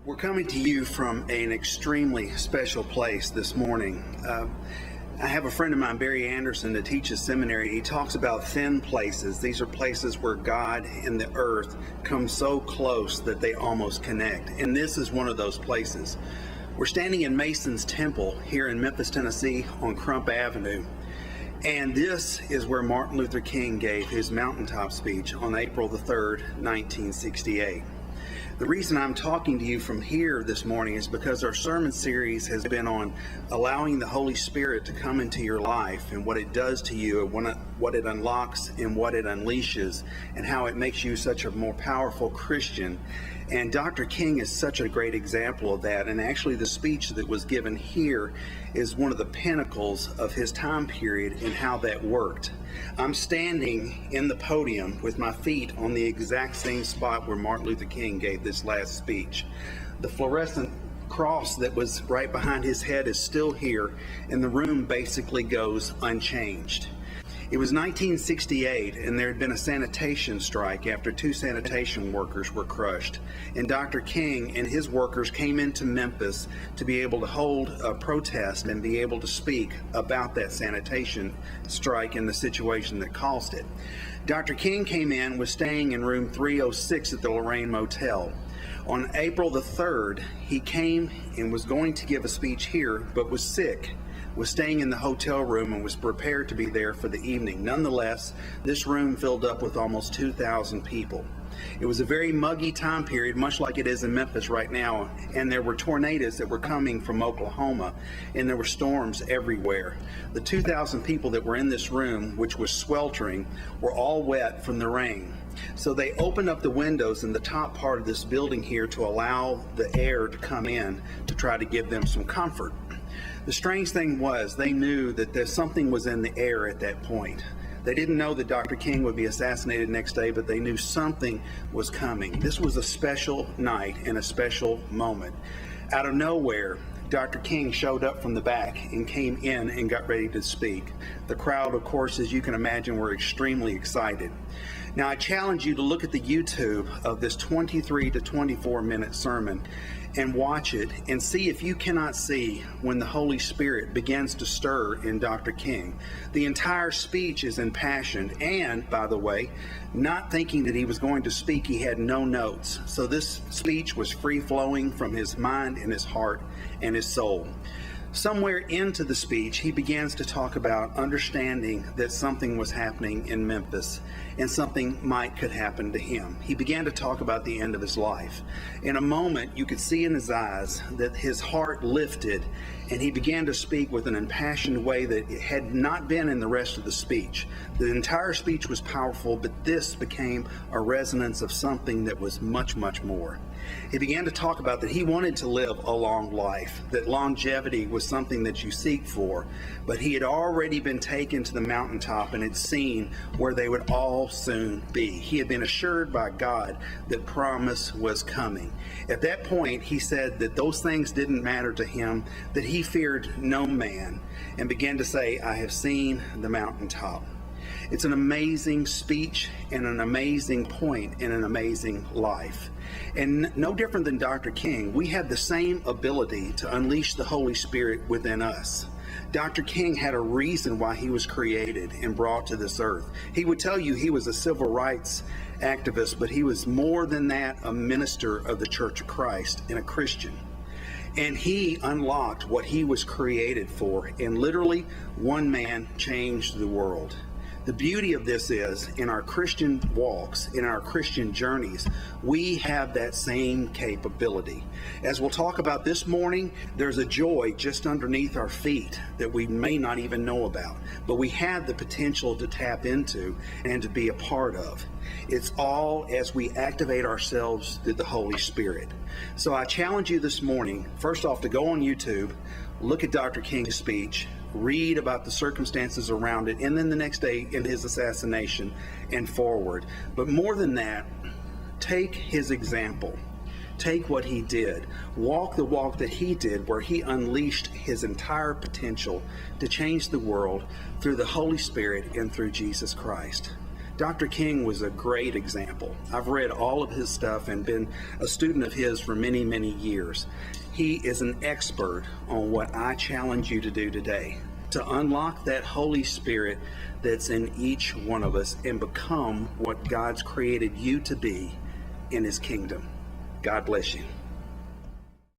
We're coming to you from an extremely special place this morning. I have a friend of mine, Barry Anderson, that teaches seminary. He talks about thin places. These are places where God and the earth come so close that they almost connect. And this is one of those places. We're standing in Mason's Temple here in Memphis, Tennessee on Crump Avenue. And this is where Martin Luther King gave his mountaintop speech on April the 3rd, 1968. The reason I'm talking to you from here this morning is because our sermon series has been on allowing the Holy Spirit to come into your life and what it does to you, and what it unlocks and what it unleashes, and how it makes you such a more powerful Christian. And Dr. King is such a great example of that. And actually the speech that was given here is one of the pinnacles of his time period and how that worked. I'm standing in the podium with my feet on the exact same spot where Martin Luther King gave this last speech. The fluorescent cross that was right behind his head is still here, and the room basically goes unchanged. It was 1968, and there had been a sanitation strike after 2 sanitation workers were crushed. And Dr. King and his workers came into Memphis to be able to hold a protest and be able to speak about that sanitation strike and the situation that caused it. Dr. King came in, was staying in room 306 at the Lorraine Motel. On April the 3rd, he came and was going to give a speech here, but was sick, was staying in the hotel room, and was prepared to be there for the evening. Nonetheless, this room filled up with almost 2,000 people. It was a very muggy time period, much like it is in Memphis right now, and there were tornadoes that were coming from Oklahoma, and there were storms everywhere. The 2,000 people that were in this room, which was sweltering, were all wet from the rain. So they opened up the windows in the top part of this building here to allow the air to come in to try to give them some comfort. The strange thing was they knew that something was in the air at that point. They didn't know that Dr. King would be assassinated next day, but they knew something was coming. This was a special night and a special moment. Out of nowhere, Dr. King showed up from the back and came in and got ready to speak. The crowd, of course, as you can imagine, were extremely excited. Now, I challenge you to look at the YouTube of this 23 to 24 minute sermon and watch it and see if you cannot see when the Holy Spirit begins to stir in Dr. King. The entire speech is impassioned, and, by the way, not thinking that he was going to speak, he had no notes. So this speech was free-flowing from his mind and his heart and his soul. Somewhere into the speech, he begins to talk about understanding that something was happening in Memphis and something could happen to him. He began to talk about the end of his life. In a moment, you could see in his eyes that his heart lifted, and he began to speak with an impassioned way that it had not been in the rest of the speech. The entire speech was powerful, but this became a resonance of something that was much, much more. He began to talk about that he wanted to live a long life, that longevity was something that you seek for, but he had already been taken to the mountaintop and had seen where they would all soon be. He had been assured by God that promise was coming. At that point, he said that those things didn't matter to him, that he feared no man, and began to say, "I have seen the mountaintop." It's an amazing speech and an amazing point in an amazing life. And no different than Dr. King, we have the same ability to unleash the Holy Spirit within us. Dr. King had a reason why he was created and brought to this earth. He would tell you he was a civil rights activist, but he was more than that, a minister of the Church of Christ and a Christian. And he unlocked what he was created for, and literally one man changed the world. The beauty of this is, in our Christian walks, in our Christian journeys, we have that same capability. As we'll talk about this morning, there's a joy just underneath our feet that we may not even know about, but we have the potential to tap into and to be a part of. It's all as we activate ourselves through the Holy Spirit. So I challenge you this morning, first off, to go on YouTube, look at Dr. King's speech, read about the circumstances around it, and then the next day in his assassination and forward. But more than that, take his example. Take what he did. Walk the walk that he did, where he unleashed his entire potential to change the world through the Holy Spirit and through Jesus Christ. Dr. King was a great example. I've read all of his stuff and been a student of his for many, many years. He is an expert on what I challenge you to do today, to unlock that Holy Spirit that's in each one of us and become what God's created you to be in His kingdom. God bless you.